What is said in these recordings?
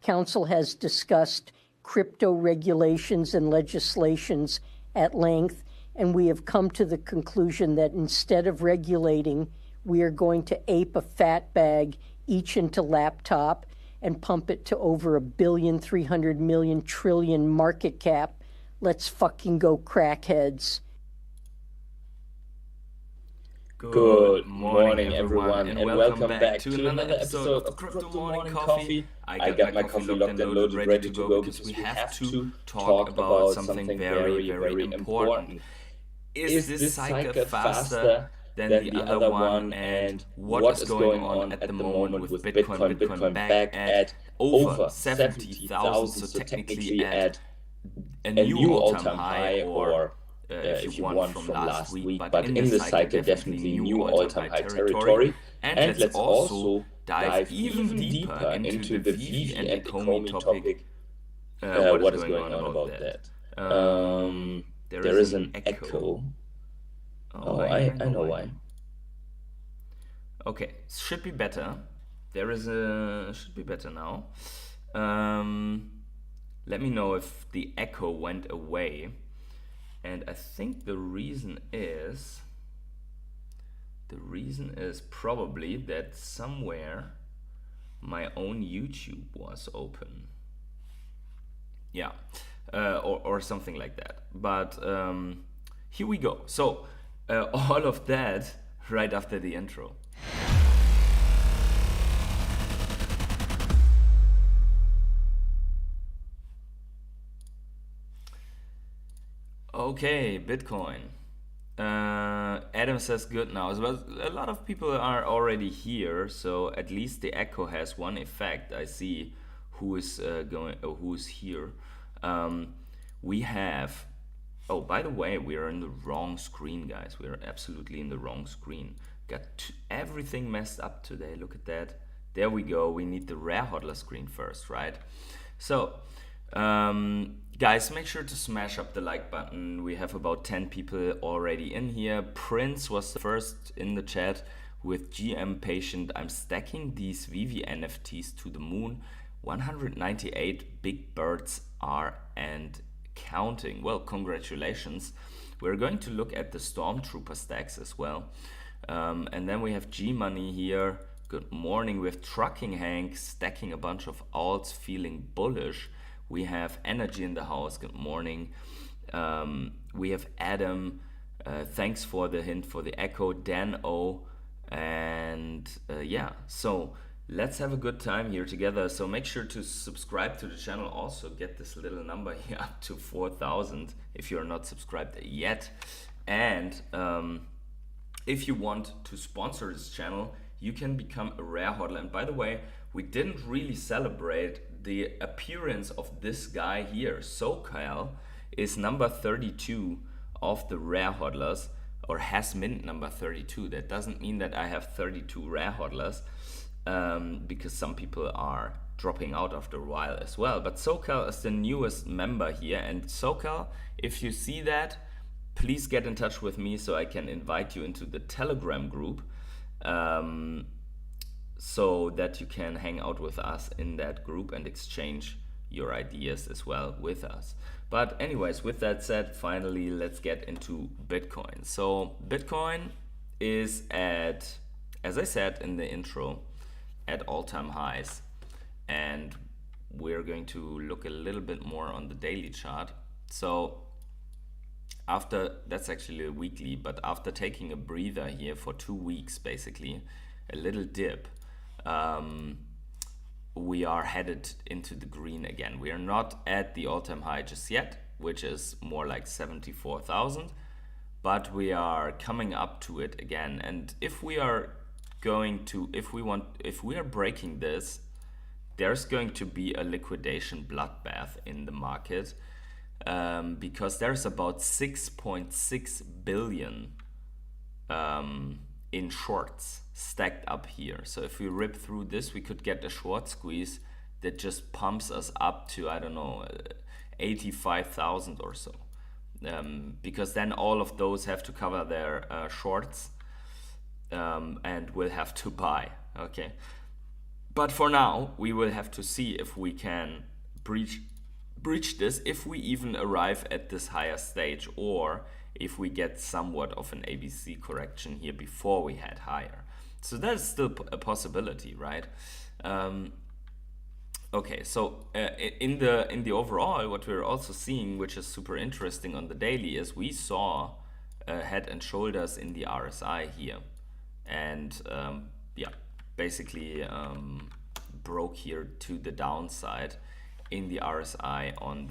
Council has discussed crypto regulations and legislations at length, and we have come to the conclusion that instead of regulating, we are going to ape a fat bag each into laptop and pump it to over $1.3 trillion market cap. Let's fucking go, crackheads. Good morning, everyone, and welcome back to another episode of Crypto Morning Coffee. I got my coffee locked and loaded, ready to go, because we have to talk about something very, very important. Is this cycle faster than the other one, and what is going on at the moment with Bitcoin? Bitcoin back at over 70,000, so technically at a new all-time high, or if you want from last week, but in this cycle definitely new all-time high territory. And let's also dive even deeper into the Veve and Ecomi topic. What is going on about that? There is an echo. Oh, I know why. Okay, should be better. Should be better now. Let me know if the echo went away. And I think the reason is probably that somewhere my own YouTube was open. Yeah, or something like that. But here we go. So all of that right after the intro. Okay, Bitcoin. Adam says good now. Well, a lot of people are already here, so at least the echo has one effect. I see who is who's here. We have. Oh, by the way, we are in the wrong screen, guys. We are absolutely in the wrong screen. Got everything messed up today. Look at that. There we go. We need the rare hodler screen first, right? So. Guys, make sure to smash up the like button. We have about 10 people already in here. Prince was the first in the chat with GM Patient. I'm stacking these Veve NFTs to the moon. 198 big birds are and counting. Well, congratulations. We're going to look at the Stormtrooper stacks as well. And then we have G Money here. Good morning. With Trucking Hank stacking a bunch of alts, feeling bullish. We have Energy in the house. Good morning. We have Adam. Thanks for the hint for the echo. Dan O. And yeah, so let's have a good time here together. So make sure to subscribe to the channel. Also get this little number here up to 4,000 if you're not subscribed yet. And if you want to sponsor this channel, you can become a rare hodler. And by the way, we didn't really celebrate the appearance of this guy here. SoCal is number 32 of the rare hodlers, or has mint number 32. That doesn't mean that I have 32 rare hodlers, because some people are dropping out after a while as well. But SoCal is the newest member here. And SoCal, if you see that, please get in touch with me so I can invite you into the Telegram group. So that you can hang out with us in that group and exchange your ideas as well with us. But anyways, with that said, finally, let's get into Bitcoin. So Bitcoin is at, as I said in the intro, at all-time highs. And we're going to look a little bit more on the daily chart. So that's actually a weekly, but after taking a breather here for 2 weeks, basically, a little dip, we are headed into the green again. We are not at the all-time high just yet, which is more like 74,000, but we are coming up to it again. And if we are breaking this, there's going to be a liquidation bloodbath in the market, because there's about 6.6 billion in shorts stacked up here. So if we rip through this, we could get a short squeeze that just pumps us up to, I don't know, 85,000 or so, because then all of those have to cover their shorts, and will have to buy. Okay, But for now, we will have to see if we can breach this, if we even arrive at this higher stage, or if we get somewhat of an ABC correction here before we head higher. So that is still a possibility, right? Okay, so in the overall, what we're also seeing, which is super interesting on the daily, is we saw head and shoulders in the RSI here, and yeah, basically broke here to the downside in the RSI on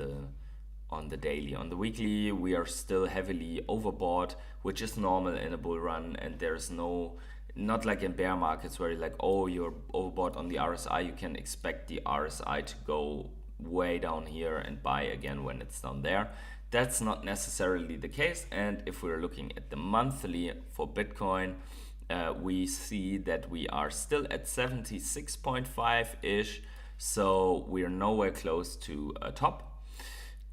the daily. On the weekly, we are still heavily overbought, which is normal in a bull run, and there's not like in bear markets where you're like, oh, you're overbought on the RSI, you can expect the RSI to go way down here and buy again when it's down there. That's not necessarily the case. And if we're looking at the monthly for Bitcoin, we see that we are still at 76.5-ish, so we are nowhere close to a top.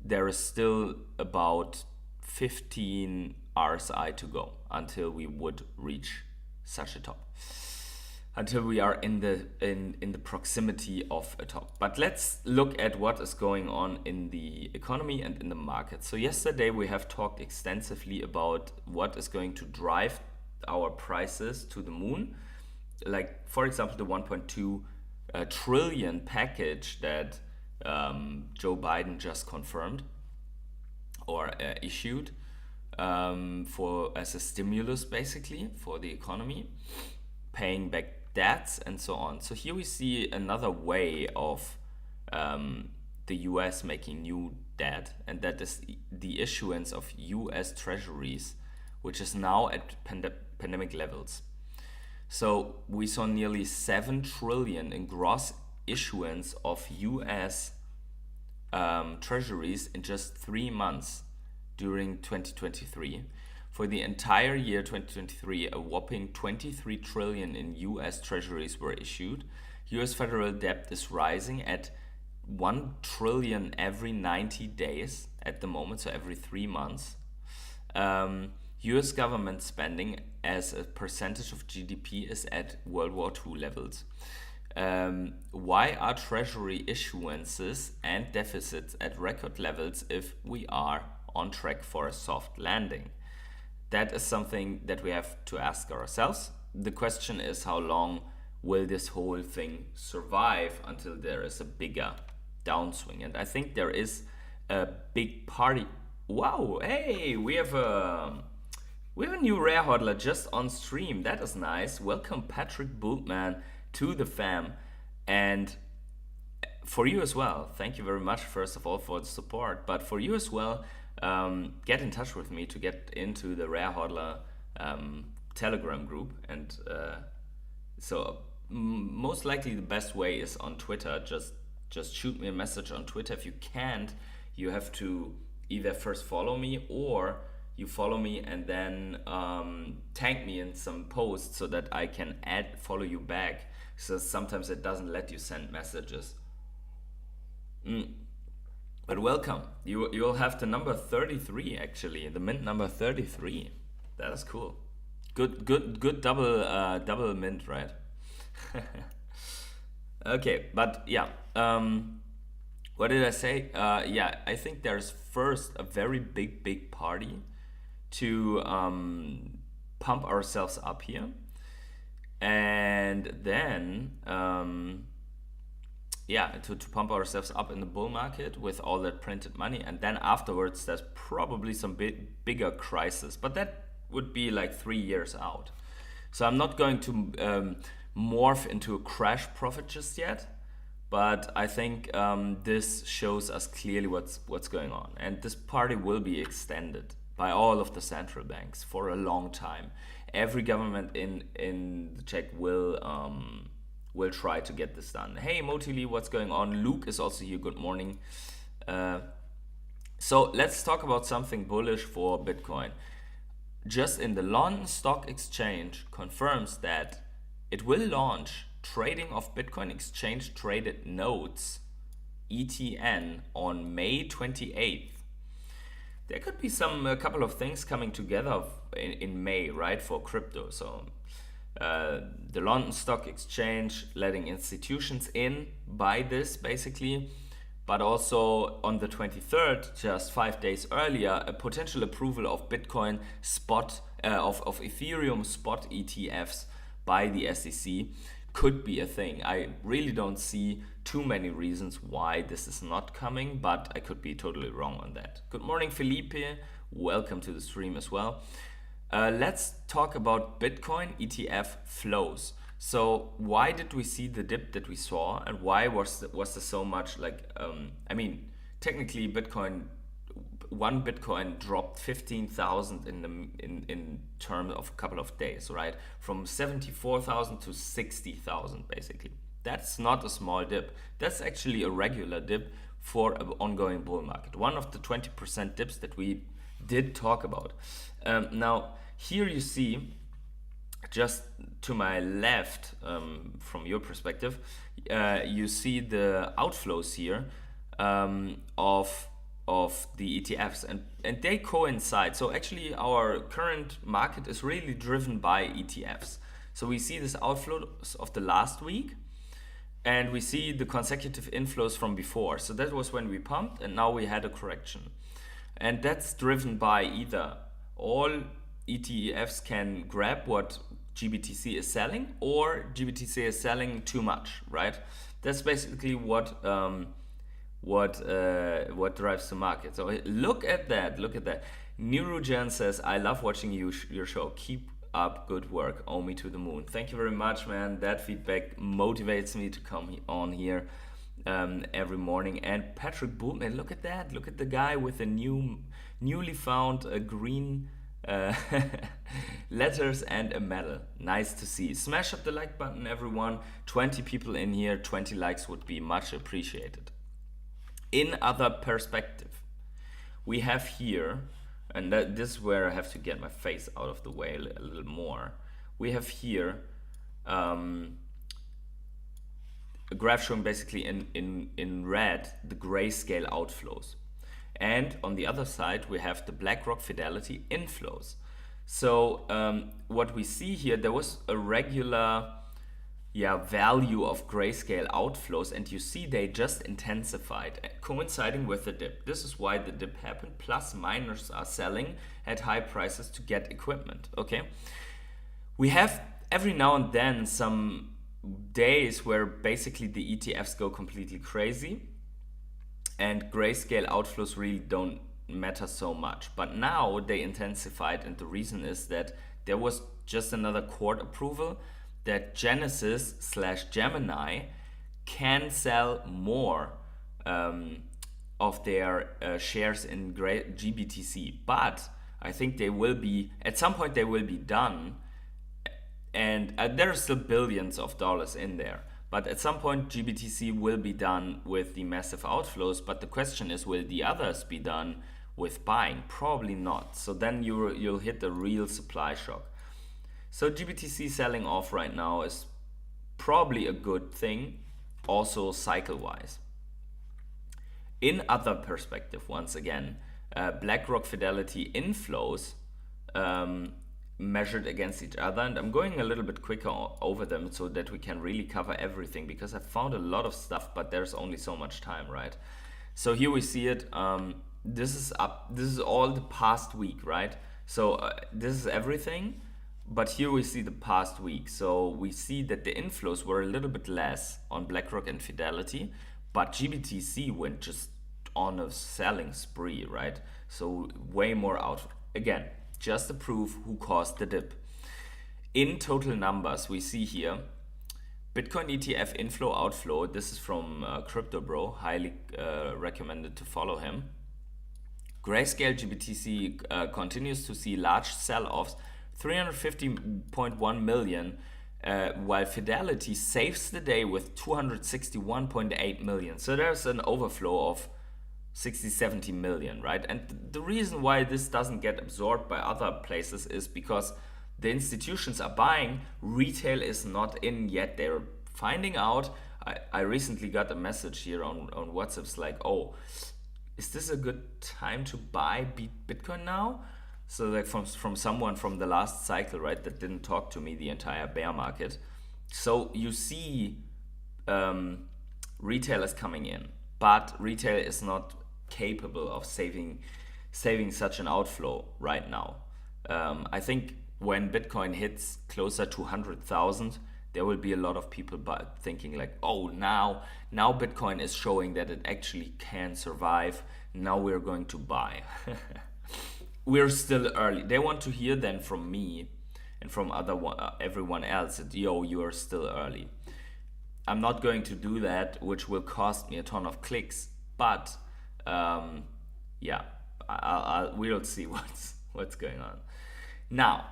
There is still about 15 RSI to go until we would reach such a top, until we are in the proximity of a top. But let's look at what is going on in the economy and in the market. So yesterday we have talked extensively about what is going to drive our prices to the moon, like for example the 1.2 trillion package that Joe Biden just confirmed or issued as a stimulus, basically, for the economy, paying back debts and so on. So here we see another way of the US making new debt, and that is the issuance of US treasuries, which is now at pandemic levels. So we saw nearly 7 trillion in gross issuance of US treasuries in just 3 months during 2023. For the entire year 2023, a whopping 23 trillion in US treasuries were issued. US federal debt is rising at 1 trillion every 90 days at the moment, so every 3 months. US government spending as a percentage of GDP is at World War II levels. Why are treasury issuances and deficits at record levels if we are on track for a soft landing? That is something that we have to ask ourselves. The question is, how long will this whole thing survive until there is a bigger downswing? And I think there is a big party. Wow, hey, we have a new rare hodler just on stream. That is nice. Welcome, Patrick Bultman, to the fam. And for you as well, thank you very much, first of all, for the support. But for you as well, get in touch with me to get into the Rare Hodler Telegram group. And so most likely the best way is on Twitter. Just shoot me a message on Twitter. If you can't, you have to either first follow me, or you follow me and then tag me in some posts so that I can follow you back. So sometimes it doesn't let you send messages. But welcome. You'll have the number 33, actually, the mint number 33. That is cool. Good double mint, right? Okay, but yeah. What did I say? Yeah, I think there's first a very big party to pump ourselves up here, and then to pump ourselves up in the bull market with all that printed money, and then afterwards there's probably some bigger crisis, but that would be like 3 years out. So I'm not going to morph into a crash profit just yet, but I think this shows us clearly what's going on, and this party will be extended by all of the central banks for a long time. Every government in the Czech will try to get this done. Hey Motili, what's going on? Luke is also here, good morning. So let's talk about something bullish for Bitcoin. Just in the London Stock Exchange confirms that it will launch trading of Bitcoin exchange traded notes, ETN, on May 28th. There could be a couple of things coming together in May, right, for crypto. So the London Stock Exchange letting institutions in buy this basically, but also on the 23rd, just 5 days earlier, a potential approval of Bitcoin spot, of Ethereum spot ETFs by the SEC could be a thing. I really don't see too many reasons why this is not coming, but I could be totally wrong on that. Good morning, Felipe. Welcome to the stream as well. Let's talk about Bitcoin ETF flows. So why did we see the dip that we saw, and why was there so much technically one Bitcoin dropped 15,000 in terms of a couple of days, right? From 74,000 to 60,000 basically. That's not a small dip. That's actually a regular dip for an ongoing bull market. One of the 20% dips that we did talk about. Now here you see, just to my left, from your perspective, you see the outflows here of the ETFs, and they coincide. So actually our current market is really driven by ETFs. So we see this outflows of the last week, and we see the consecutive inflows from before. So that was when we pumped, and now we had a correction. And that's driven by either all ETFs can grab what GBTC is selling, or GBTC is selling too much, right? That's basically what drives the market. So look at that. Neurogen says, I love watching your show. Keep up good work. Owe me to the moon. Thank you very much, man. That feedback motivates me to come on here every morning. And Patrick Bultman, look at that. Look at the guy with the newly found green letters and a medal. Nice to see. Smash up the like button, everyone. 20 people in here. 20 likes would be much appreciated. In other perspective, we have here, and this is where I have to get my face out of the way a little more. We have here a graph showing basically in red the grayscale outflows. And on the other side, we have the BlackRock Fidelity inflows. So what we see here, there was a regular value of grayscale outflows, and you see they just intensified, coinciding with the dip. This is why the dip happened. Plus miners are selling at high prices to get equipment, okay? We have every now and then some days where basically the ETFs go completely crazy, and grayscale outflows really don't matter so much. But now they intensified, and the reason is that there was just another court approval that Genesis/Gemini can sell more of their shares in GBTC. But I think they will be, at some point they will be done, and there are still billions of dollars in there. But at some point GBTC will be done with the massive outflows, but the question is, will the others be done with buying? Probably not. So then you'll hit the real supply shock. So GBTC selling off right now is probably a good thing, also cycle-wise. In other perspective, once again, BlackRock Fidelity inflows measured against each other, and I'm going a little bit quicker over them so that we can really cover everything, because I found a lot of stuff, but there's only so much time, right? So here we see it. This is all the past week, right? So this is everything. But here we see the past week. So we see that the inflows were a little bit less on BlackRock and Fidelity, but GBTC went just on a selling spree, right? So way more out. Again, just to prove who caused the dip. In total numbers, we see here Bitcoin ETF inflow outflow. This is from Crypto Bro. Highly recommended to follow him. Grayscale GBTC continues to see large sell-offs, 350.1 million, while Fidelity saves the day with 261.8 million. So there's an overflow of 60-70 million, right? And the reason why this doesn't get absorbed by other places is because the institutions are buying, retail is not in yet. They're finding out. I recently got a message here on WhatsApp. It's like, oh, is this a good time to buy Bitcoin now? So like from someone from the last cycle, right, that didn't talk to me the entire bear market. So you see retail is coming in, but retail is not capable of saving such an outflow right now. I think when Bitcoin hits closer to 100,000, there will be a lot of people thinking like, oh, now Bitcoin is showing that it actually can survive. Now we're going to buy. We're still early. They want to hear then from me and from everyone else that, yo, you are still early. I'm not going to do that, which will cost me a ton of clicks. But yeah, we'll see what's going on. Now,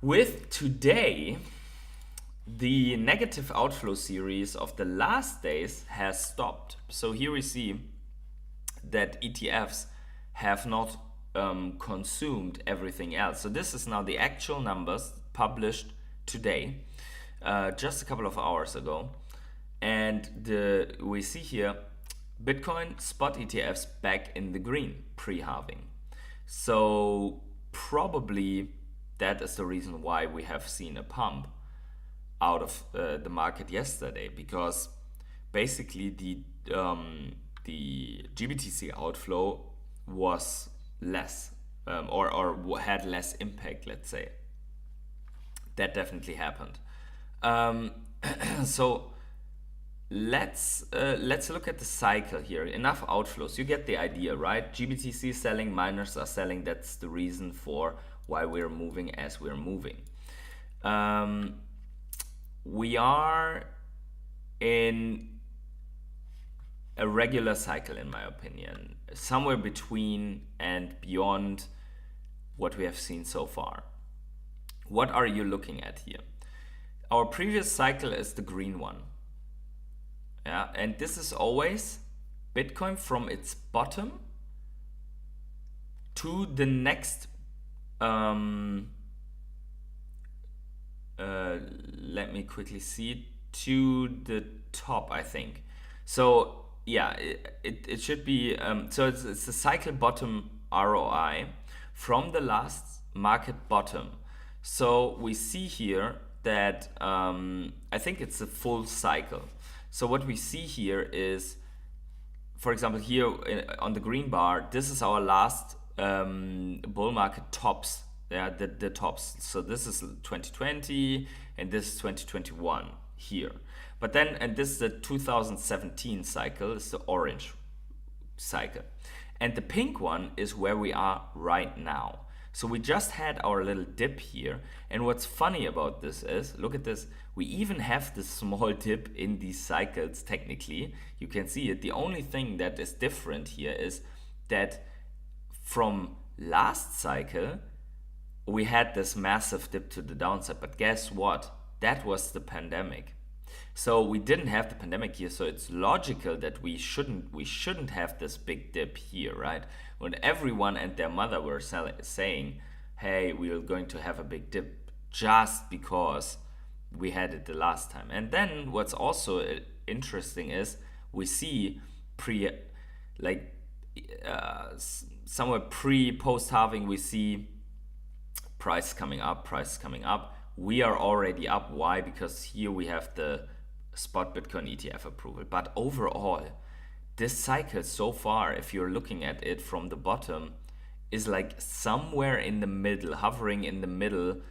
with today, the negative outflow series of the last days has stopped. So here we see that ETFs have not consumed everything else. So this is now the actual numbers published today, just a couple of hours ago. And we see here Bitcoin spot ETFs back in the green pre-halving. So probably that is the reason why we have seen a pump out of the market yesterday, because basically the GBTC outflow was less or had less impact, let's say. That definitely happened. So let's look at the cycle here. Enough outflows, you get the idea, right? GBTC selling, miners are selling. That's the reason for why we're moving as we're moving. We are in a regular cycle, in my opinion, somewhere between and beyond what we have seen so far. What are you looking at here? Our previous cycle is the green one. Yeah, and this is always Bitcoin from its bottom to the next let me quickly see, to the top, I think. So yeah, it should be so it's the cycle bottom ROI from the last market bottom. So we see here that I think it's a full cycle. So what we see here is, for example, here on the green bar, this is our last bull market tops. Yeah, the tops. So this is 2020 and this is 2021 here. But then, and this is the 2017 cycle, it's the orange cycle. And the pink one is where we are right now. So we just had our little dip here. And what's funny about this is, look at this, we even have this small dip in these cycles technically. You can see it. The only thing that is different here is that from last cycle, we had this massive dip to the downside. But guess what? That was the pandemic. So we didn't have the pandemic here, so it's logical that we shouldn't have this big dip here, right? When everyone and their mother were saying, hey, we are going to have a big dip just because we had it the last time. And then what's also interesting is we see somewhere post halving, we see price coming up. We are already up. Why? Because here we have the spot Bitcoin ETF approval. But overall, this cycle so far, if you're looking at it from the bottom, is like somewhere in the middle, hovering in the middle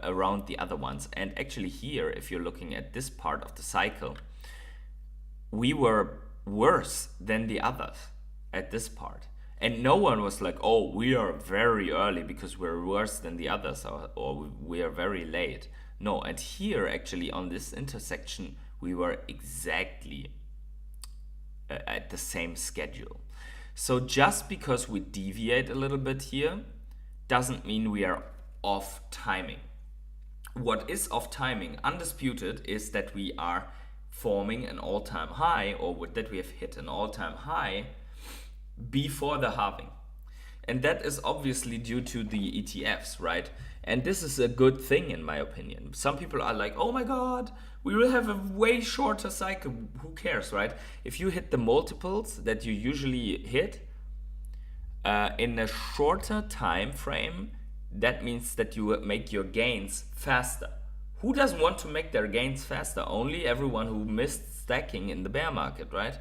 around the other ones. And actually here, if you're looking at this part of the cycle, we were worse than the others at this part. And no one was like, oh, we are very early because we're worse than the others, or we are very late. No, and here actually on this intersection, we were exactly at the same schedule. So just because we deviate a little bit here doesn't mean we are off timing. What is off timing, undisputed, is that we are forming an all-time high, or that we have hit an all-time high before the halving. And that is obviously due to the ETFs, right? And this is a good thing in my opinion. Some people are like, oh my God, we will have a way shorter cycle. Who cares, right? If you hit the multiples that you usually hit, In a shorter time frame, that means that you make your gains faster. Who doesn't want to make their gains faster? Only everyone who missed stacking in the bear market, right?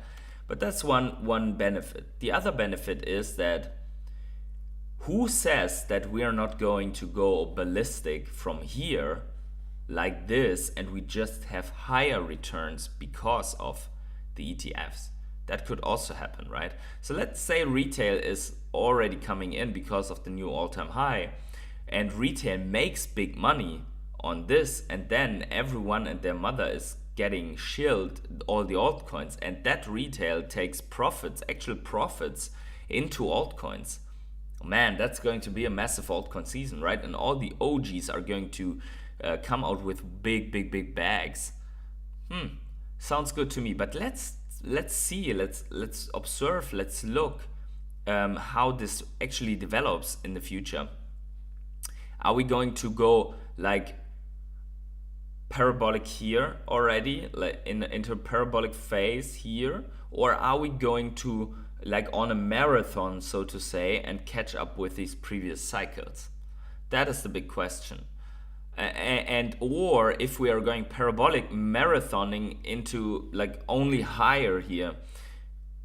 But that's one benefit. The other benefit is that who says that we are not going to go ballistic from here like this and we just have higher returns because of the ETFs? That could also happen, right? So let's say retail is already coming in because of the new all-time high, and retail makes big money on this, and then everyone and their mother is getting shilled all the altcoins, and that retail takes profits, actual profits, into altcoins. Man, that's going to be a massive altcoin season, right? And all the OGs are going to come out with big bags. Sounds good to me. But let's see, let's observe, let's look how this actually develops in the future. Are we going to go like parabolic here already, like into a parabolic phase here, or are we going to like on a marathon, so to say, and catch up with these previous cycles? That is the big question. And or if we are going parabolic marathoning into like only higher here,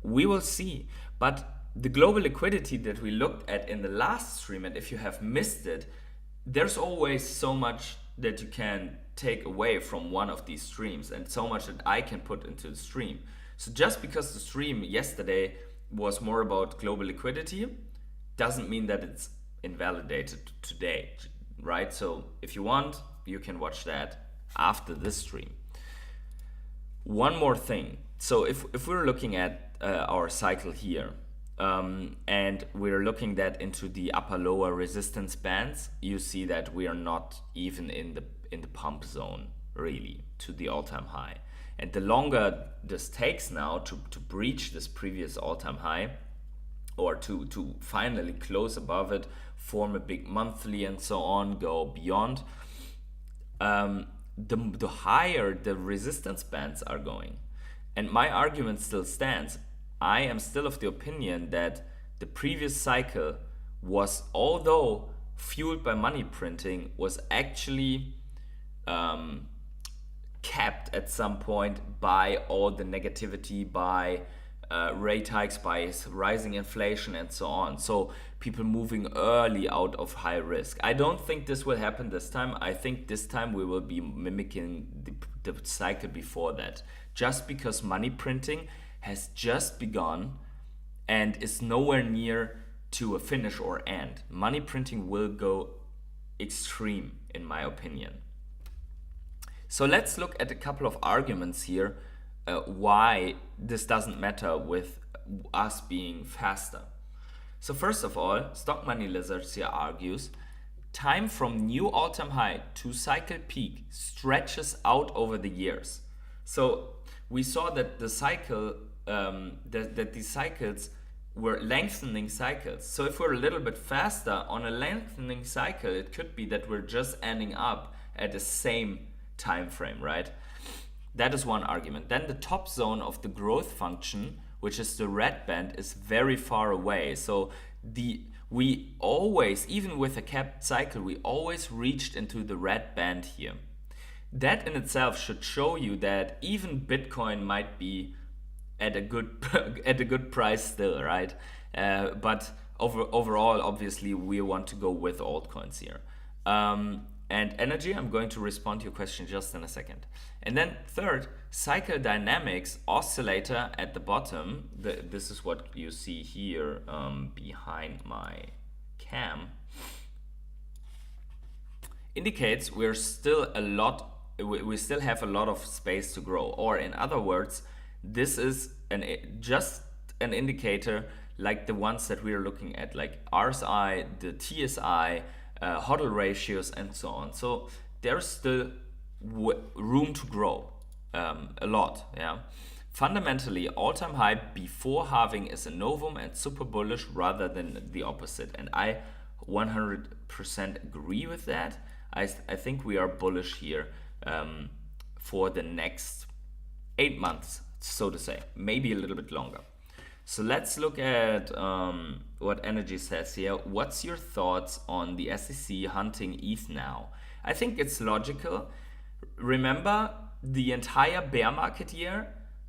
we will see. But the global liquidity that we looked at in the last stream, and if you have missed it, there's always so much that you can take away from one of these streams, and so much that I can put into the stream. So just because the stream yesterday was more about global liquidity doesn't mean that it's invalidated today, right? So if you want, you can watch that after this stream. One more thing. So if we're looking at our cycle here, and we're looking that into the upper lower resistance bands, you see that we are not even in the pump zone really to the all-time high. And the longer this takes now to breach this previous all-time high, or to finally close above it, form a big monthly and so on, go beyond, the higher the resistance bands are going. And my argument still stands. I am still of the opinion that the previous cycle was, although fueled by money printing, was actually capped at some point by all the negativity, by rate hikes, by rising inflation and so on. So people moving early out of high risk. I don't think this will happen this time. I think this time we will be mimicking the cycle before that, just because money printing has just begun and is nowhere near to a finish or end. Money printing will go extreme, in my opinion. So let's look at a couple of arguments here why this doesn't matter with us being faster. So first of all, Stock Money Lizards here argues time from new all-time high to cycle peak stretches out over the years. So we saw that the cycle, that these cycles were lengthening cycles. So if we're a little bit faster on a lengthening cycle, it could be that we're just ending up at the same time frame, right? That is one argument. Then the top zone of the growth function, which is the red band, is very far away. So we always, even with a capped cycle, we always reached into the red band here. That in itself should show you that even Bitcoin might be at a good price still, right? But overall, obviously, we want to go with altcoins here. And energy, I'm going to respond to your question just in a second. And then third, cycle dynamics oscillator at the bottom. This is what you see here behind my cam. Indicates we still have a lot of space to grow. Or in other words, this is just an indicator like the ones that we are looking at, like RSI, the TSI, HODL ratios and so on. So there's still room to grow a lot. Yeah. Fundamentally, all-time high before halving is a novum and super bullish rather than the opposite. And I 100% agree with that. I think we are bullish here for the next 8 months, so to say, maybe a little bit longer. So let's look at what Energy says here. What's your thoughts on the SEC hunting ETH now? I think it's logical. Remember the entire bear market year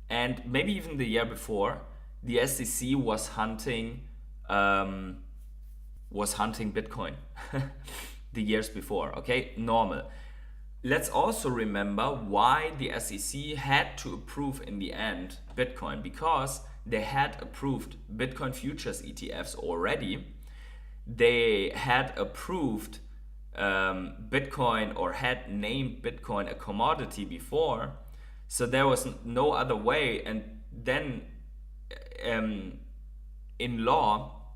and maybe even the year before, the SEC was hunting Bitcoin the years before. Okay, normal. Let's also remember why the SEC had to approve in the end Bitcoin, because they had approved Bitcoin futures ETFs already. They had approved Bitcoin, or had named Bitcoin a commodity before. So there was no other way. And then in law,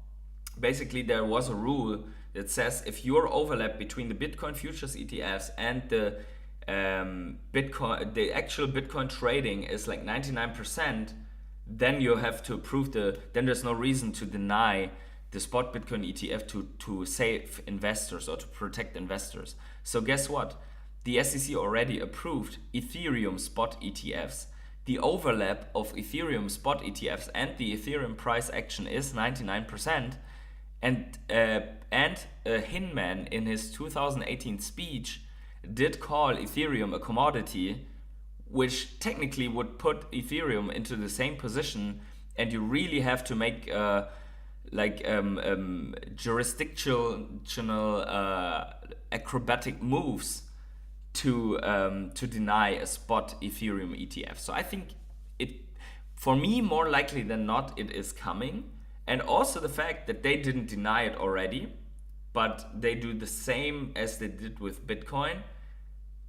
basically there was a rule that says if your overlap between the Bitcoin futures ETFs and the actual Bitcoin trading is like 99%, then you have to approve then there's no reason to deny the spot Bitcoin ETF to save investors or to protect investors. So guess what? The SEC already approved Ethereum spot ETFs. The overlap of Ethereum spot ETFs and the Ethereum price action is 99%. And Hinman, in his 2018 speech, did call Ethereum a commodity, which technically would put Ethereum into the same position. And you really have to make jurisdictional acrobatic moves to deny a spot Ethereum ETF. So I think for me, more likely than not, it is coming. And also the fact that they didn't deny it already, but they do the same as they did with Bitcoin.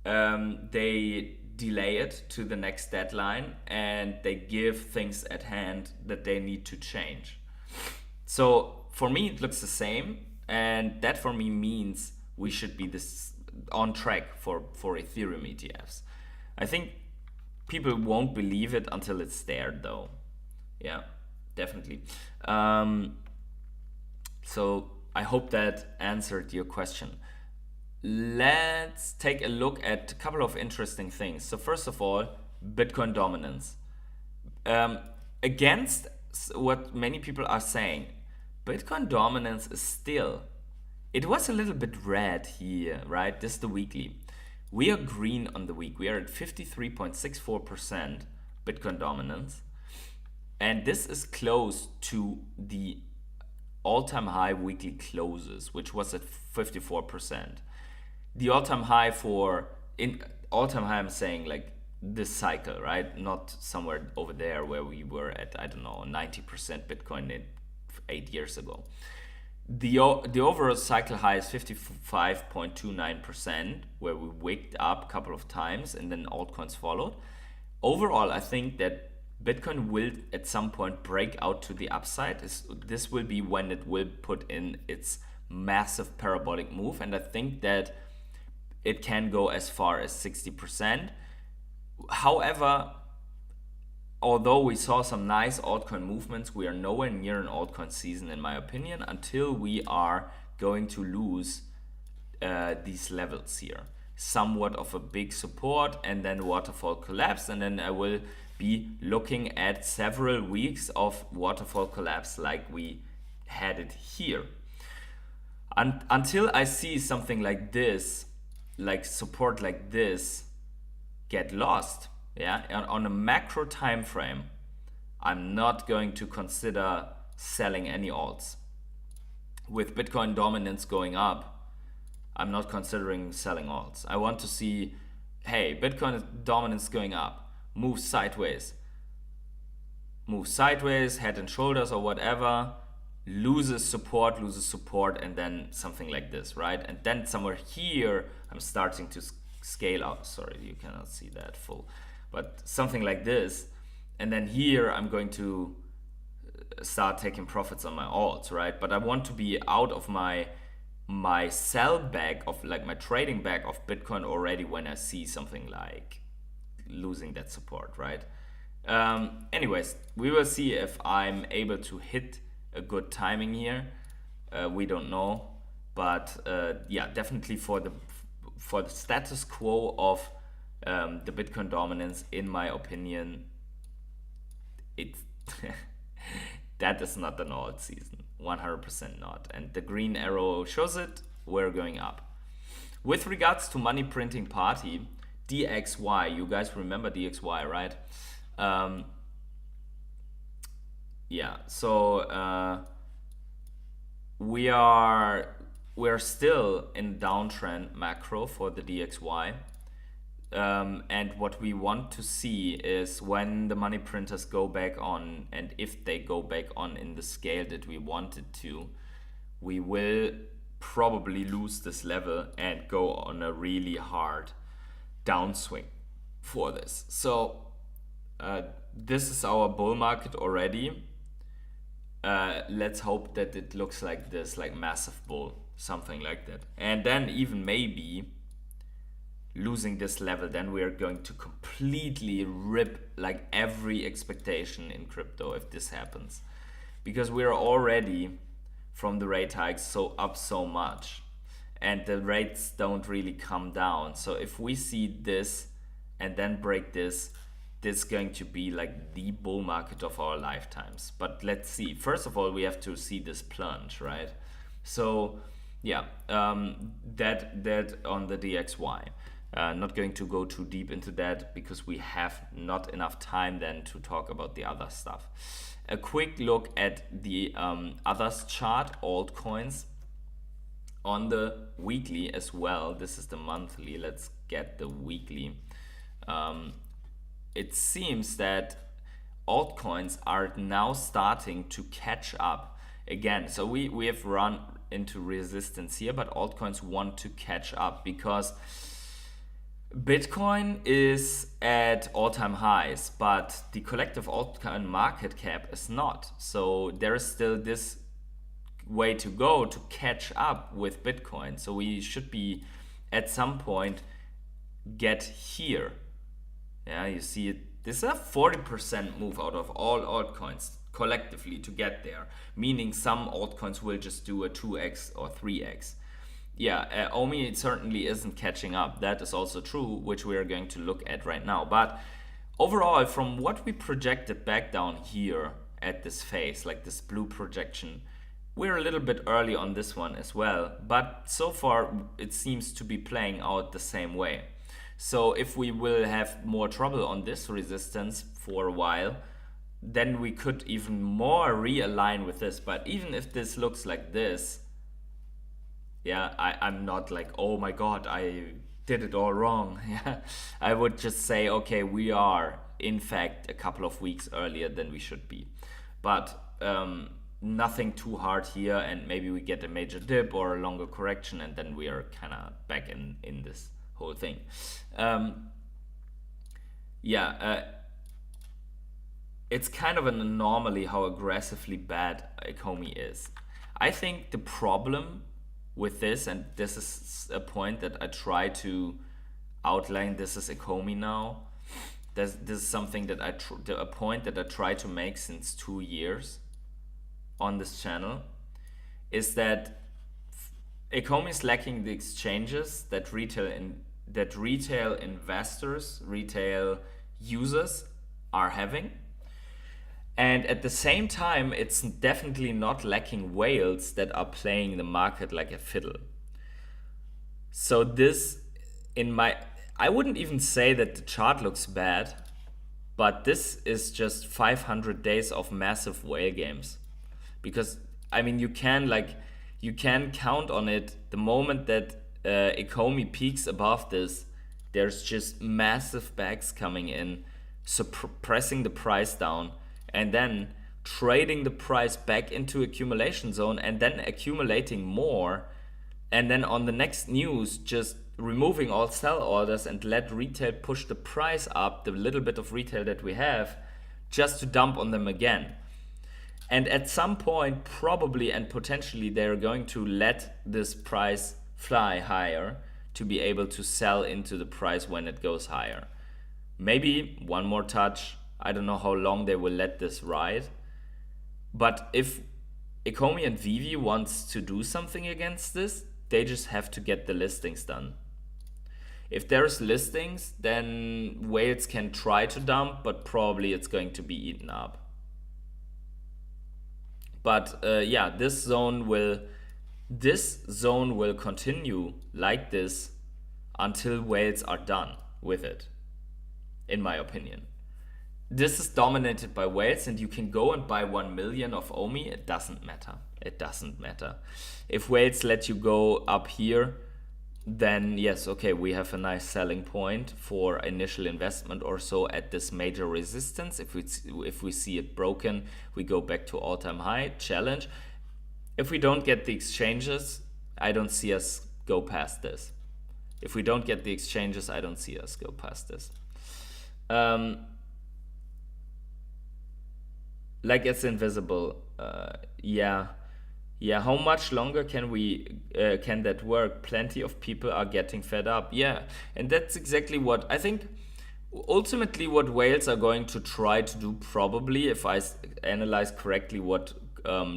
They delay it to the next deadline, and they give things at hand that they need to change. So for me, it looks the same, and that for me means we should be on track for Ethereum ETFs. I think people won't believe it until it's there, though. Yeah, definitely. So I hope that answered your question. Let's take a look at a couple of interesting things. So first of all, Bitcoin dominance. Against what many people are saying, Bitcoin dominance is still, it was a little bit red here, right? This is the weekly. We are green on the week. We are at 53.64% Bitcoin dominance. And this is close to the all-time high weekly closes, which was at 54%. The all-time high I'm saying like this cycle, right? Not somewhere over there where we were at, 90% Bitcoin 8 years ago. The overall cycle high is 55.29%, where we waked up a couple of times and then altcoins followed. Overall, I think that Bitcoin will at some point break out to the upside. This will be when it will put in its massive parabolic move, and I think that it can go as far as 60%. However, although we saw some nice altcoin movements, we are nowhere near an altcoin season, in my opinion, until we are going to lose these levels here. Somewhat of a big support and then waterfall collapse, and then I will be looking at several weeks of waterfall collapse like we had it here. Until I see something like this, like support like this, get lost, on a macro time frame, I'm not going to consider selling any alts. With Bitcoin dominance going up, I'm not considering selling alts. I want to see, hey, Bitcoin dominance going up, move sideways, head and shoulders or whatever, loses support, and then something like this, right? And then somewhere here, I'm starting to scale up. Sorry, you cannot see that full, but something like this. And then here, I'm going to start taking profits on my alts, right? But I want to be out of my sell bag of like my trading bag of Bitcoin already when I see something like losing that support, right? Anyways, we will see if I'm able to hit a good timing here. We don't know, but definitely for the status quo of the Bitcoin dominance, in my opinion, that is not an alt season, 100% not. And the green arrow shows it, we're going up. With regards to money printing party, DXY, you guys remember DXY, right? Yeah, so we're still in downtrend macro for the DXY. And what we want to see is when the money printers go back on, and if they go back on in the scale that we wanted to, we will probably lose this level and go on a really hard downswing for this. So this is our bull market already. Let's hope that it looks like this, like massive bull, something like that. And then even maybe losing this level, then we are going to completely rip like every expectation in crypto if this happens, because we are already from the rate hikes so much, and the rates don't really come down. So if we see this and then break this is going to be like the bull market of our lifetimes. But let's see. First of all, we have to see this plunge, right? So yeah, that on the DXY. Not going to go too deep into that because we have not enough time then to talk about the other stuff. A quick look at the others chart, altcoins, on the weekly as well. This is the monthly. Let's get the weekly. It seems that altcoins are now starting to catch up again. So we have run into resistance here, but altcoins want to catch up because Bitcoin is at all-time highs, but the collective altcoin market cap is not. So there is still this way to go to catch up with Bitcoin. So we should be at some point get here. Yeah, you see it. This is a 40% move out of all altcoins collectively to get there, meaning some altcoins will just do a 2x or 3x. Yeah, OMI certainly isn't catching up. That is also true, which we are going to look at right now. But overall, from what we projected back down here at this phase, like this blue projection, we're a little bit early on this one as well. But so far, it seems to be playing out the same way. So if we will have more trouble on this resistance for a while, then we could even more realign with this. But even if this looks like this, yeah, I'm not like, oh my God, I did it all wrong. Yeah, I would just say, okay, we are in fact a couple of weeks earlier than we should be. But nothing too hard here, and maybe we get a major dip or a longer correction, and then we are kind of back in this whole thing. It's kind of an anomaly how aggressively bad Ecomi is. I think the problem with this, and this is a point that I try to outline, this is Ecomi now. This is something that a point that I try to make since 2 years on this channel, is that Ecomi is lacking the exchanges that retail investors, retail users are having. And at the same time, it's definitely not lacking whales that are playing the market like a fiddle. So this, I wouldn't even say that the chart looks bad, but this is just 500 days of massive whale games. Because, I mean, you can count on it the moment that Ecomi peaks above this, there's just massive bags coming in, suppressing the price down, and then trading the price back into accumulation zone, and then accumulating more, and then on the next news just removing all sell orders and let retail push the price up, the little bit of retail that we have, just to dump on them again. And at some point, probably and potentially, they're going to let this price fly higher to be able to sell into the price when it goes higher. Maybe one more touch. I don't know how long they will let this ride. But if Ecomi and Veve wants to do something against this, they just have to get the listings done. If there's listings, then whales can try to dump, but probably it's going to be eaten up. But yeah, this zone will continue like this until whales are done with it, in my opinion. This is dominated by whales, and you can go and buy 1 million of OMI. It doesn't matter. It doesn't matter. If whales let you go up here, then yes, okay, we have a nice selling point for initial investment or so at this major resistance. If we see it broken, we go back to all-time high challenge. If we don't get the exchanges, I don't see us go past this. If we don't get the exchanges, I don't see us go past this. Like it's invisible. Yeah. How much longer can that work? Plenty of people are getting fed up. Yeah, and that's exactly what I think. Ultimately, what whales are going to try to do, probably, if I analyze correctly what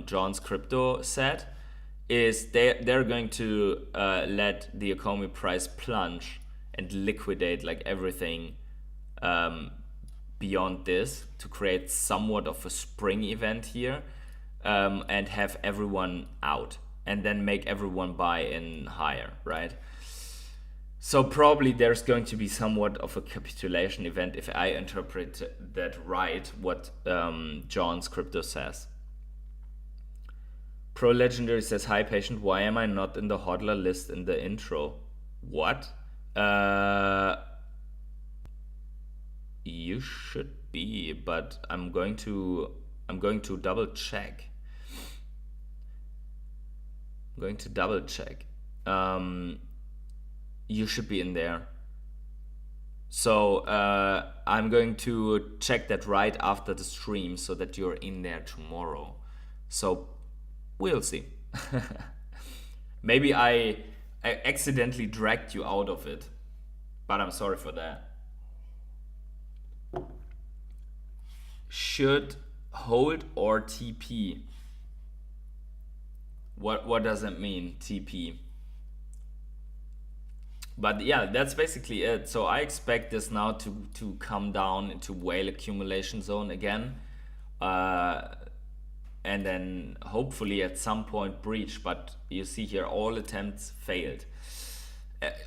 John's Crypto said, is they're going to let the Ecomi price plunge and liquidate like everything beyond this to create somewhat of a spring event here, and have everyone out and then make everyone buy in higher, right? So probably there's going to be somewhat of a capitulation event, if I interpret that right, what John's Crypto says. Pro Legendary says, hi patient, why am I not in the hodler list in the intro? What? You should be, but I'm going to double check. You should be in there. So I'm going to check that right after the stream so that you're in there tomorrow. So we'll see. Maybe I accidentally dragged you out of it, but I'm sorry for that. Should hold or TP? What does it mean, TP? But yeah, that's basically it. So I expect this now to come down into whale accumulation zone again, and then hopefully at some point breach. But you see here, all attempts failed.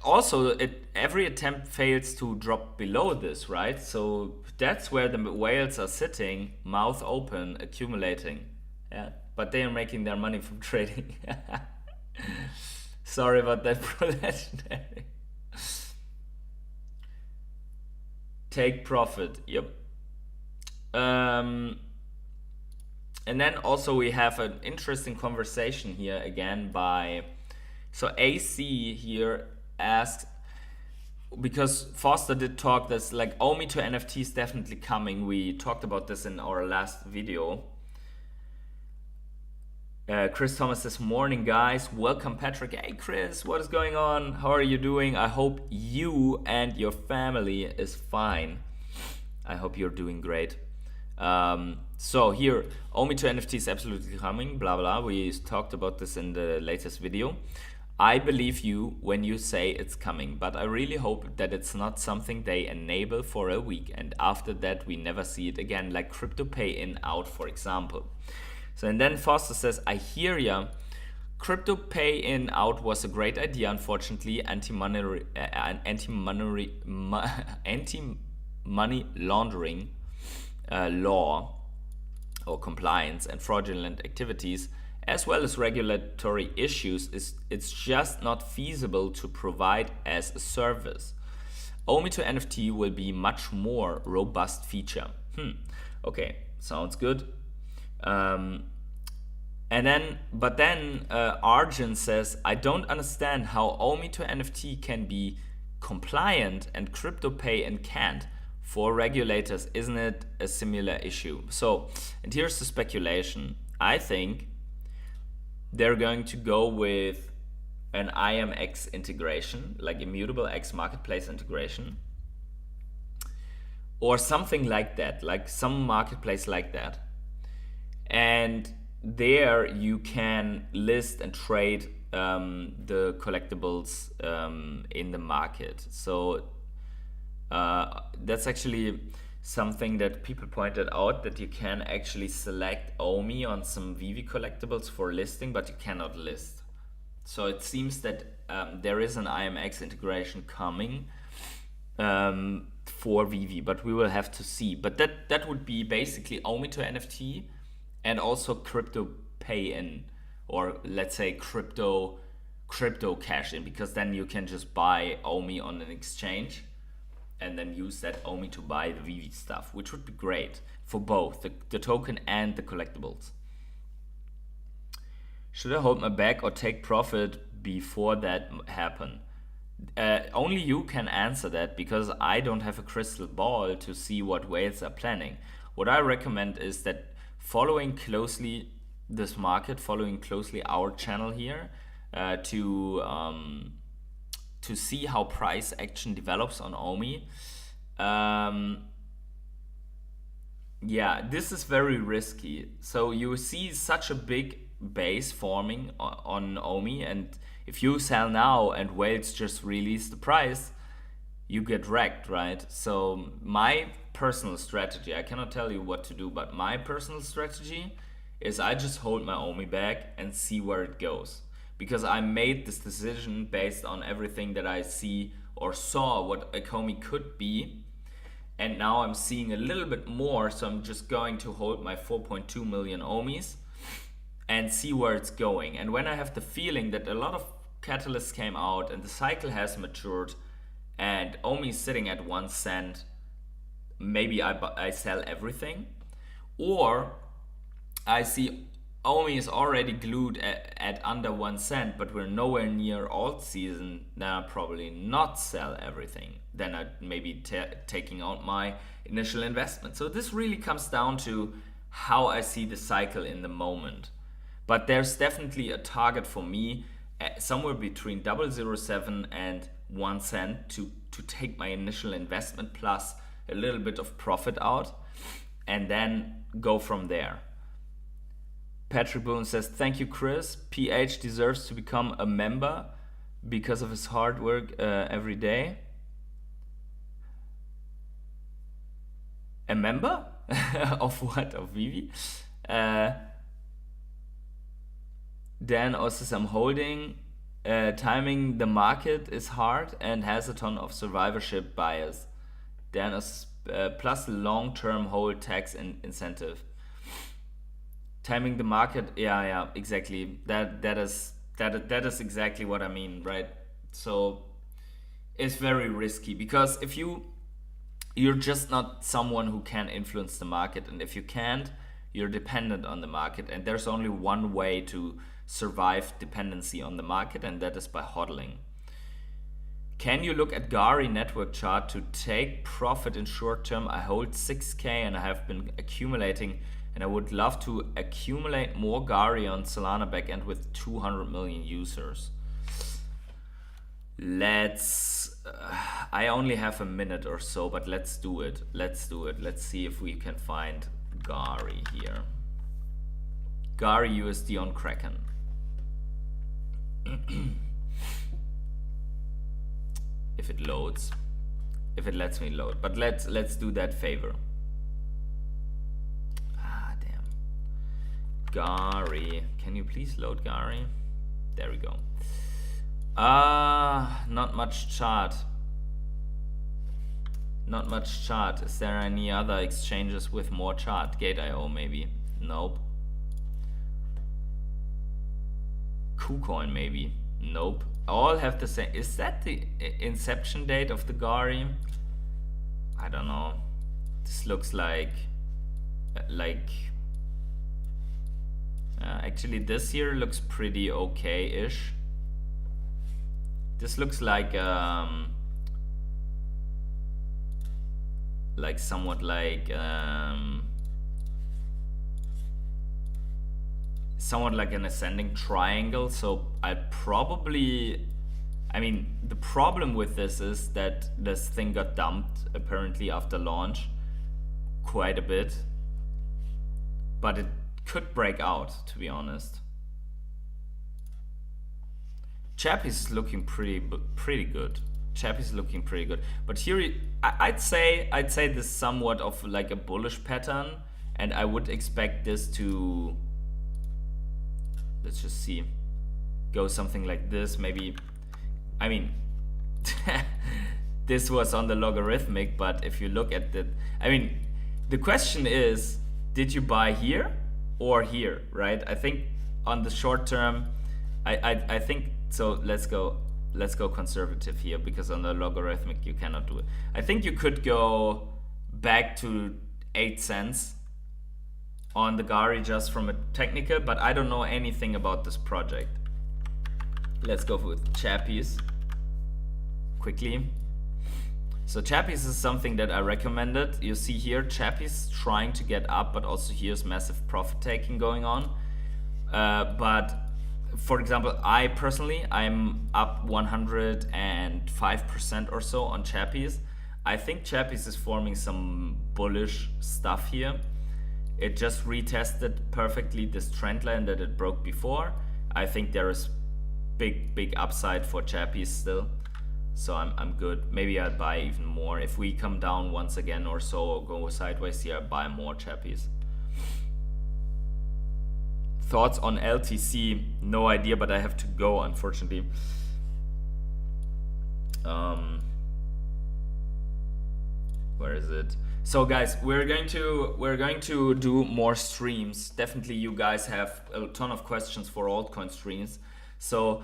Also, every attempt fails to drop below this, right? So that's where the whales are sitting, mouth open, accumulating. Yeah, but they are making their money from trading. Sorry about that, Pro Legendary. Take profit. Yep. And then also we have an interesting conversation here again by, so AC here asked, because Foster did talk this, like OMI to NFT is definitely coming. We talked about this in our last video. Chris Thomas says, morning guys, welcome Patrick. Hey Chris, what is going on? How are you doing? I hope you and your family is fine. I hope you're doing great. So here, OMI to NFT is absolutely coming, blah blah. We talked about this in the latest video. I believe you when you say it's coming, but I really hope that it's not something they enable for a week and after that we never see it again, like crypto pay in out, for example. So, and then Foster says, I hear ya. Crypto pay in out was a great idea. Unfortunately, anti-money laundering law or compliance and fraudulent activities, as well as regulatory issues, it's just not feasible to provide as a service. OMI to NFT will be much more robust feature. Okay, sounds good. But then Arjun says, I don't understand how OMI to NFT can be compliant and crypto pay and can't. For regulators, isn't it a similar issue? So, and here's the speculation. I think they're going to go with an IMX integration, like Immutable X marketplace integration, or something like that, like some marketplace like that. And there you can list and trade the collectibles in the market. So that's actually, something that people pointed out, that you can actually select Omi on some Veve collectibles for listing, but you cannot list. So it seems that there is an IMX integration coming for Veve, but we will have to see. But that would be basically Omi to NFT and also crypto pay in, or let's say crypto cash in, because then you can just buy Omi on an exchange and then use that Omi to buy the Veve stuff, which would be great for both the token and the collectibles. Should I hold my bag or take profit before that happen? Only you can answer that, because I don't have a crystal ball to see what whales are planning. What I recommend is that following closely this market, following closely our channel here, to see how price action develops on Omi. Yeah, this is very risky. So you see such a big base forming on Omi, and if you sell now and whales just release the price, you get wrecked, right? So my personal strategy, I cannot tell you what to do, but my personal strategy is I just hold my Omi back and see where it goes. Because I made this decision based on everything that I see or saw what Ecomi could be. And now I'm seeing a little bit more, so I'm just going to hold my 4.2 million Omis and see where it's going. And when I have the feeling that a lot of catalysts came out and the cycle has matured and Omi is sitting at 1 cent, maybe I sell everything. Or I see Omi is already glued at under 1 cent, but we're nowhere near alt season, then I'll probably not sell everything. Then I'd maybe taking out my initial investment. So this really comes down to how I see the cycle in the moment. But there's definitely a target for me somewhere between 0.007 and 1 cent to take my initial investment plus a little bit of profit out and then go from there. Patrick Boone says, thank you, Chris. PH deserves to become a member because of his hard work every day. A member? Of what? Of Veve? Dan also says, I'm holding. Timing the market is hard and has a ton of survivorship bias. Dan also, plus long-term hold tax incentive. Timing the market, yeah, exactly. That is exactly what I mean, right? So it's very risky, because if you're just not someone who can influence the market, and if you can't, you're dependent on the market, and there's only one way to survive dependency on the market, and that is by hodling. Can you look at Gari network chart to take profit in short term? I hold 6k and I have been accumulating, and I would love to accumulate more Gari on Solana backend with 200 million users. I only have a minute or so, but let's do it. Let's see if we can find Gari here. Gari USD on Kraken. If it loads, if it lets me load, but let's do that favor. Gari, can you please load Gari? There we go. Not much chart. Not much chart. Is there any other exchanges with more chart? Gate.io maybe? Nope. KuCoin maybe? Nope. All have the same. Is that the inception date of the Gari? I don't know. This looks like actually this here looks pretty okay-ish. This looks like somewhat like an ascending triangle. So I mean, the problem with this is that this thing got dumped apparently after launch quite a bit, but it could break out, to be honest. Chap is looking pretty good. Chappie is looking pretty good, but here I'd say this is somewhat of like a bullish pattern, and I would expect this to, let's just see, go something like this. Maybe, I mean, this was on the logarithmic, but if you look at the, I mean, the question is, did you buy here or here, right? I think on the short term, I think so. Let's go conservative here, because on the logarithmic you cannot do it. I think you could go back to 8 cents on the Gari just from a technical, but I don't know anything about this project. Let's go with Chappies quickly. So Chappies is something that I recommended. You see here Chappies trying to get up, but also here's massive profit taking going on. But for example, I personally, I'm up 105% or so on Chappies. I think Chappies is forming some bullish stuff here. It just retested perfectly this trend line that it broke before. I think there is big upside for Chappies still. So I'm good. Maybe I'll buy even more. If we come down once again or so, or go sideways here, I'll buy more Chappies. Thoughts on LTC? No idea, but I have to go, unfortunately. Where is it? So guys, we're going to do more streams. Definitely you guys have a ton of questions for altcoin streams. So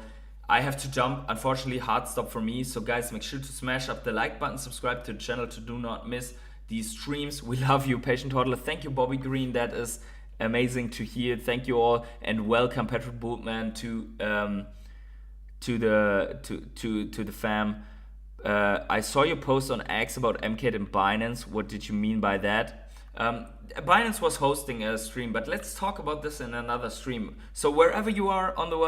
I have to jump, unfortunately, hard stop for me. So guys, make sure to smash up the like button, subscribe to the channel to do not miss these streams. We love you, Patient Hodler. Thank you, Bobby Green. That is amazing to hear. Thank you all, and welcome Patrick Bultman to the fam. I saw your post on X about MCAT and Binance. What did you mean by that? Binance was hosting a stream, but let's talk about this in another stream. So wherever you are on the world,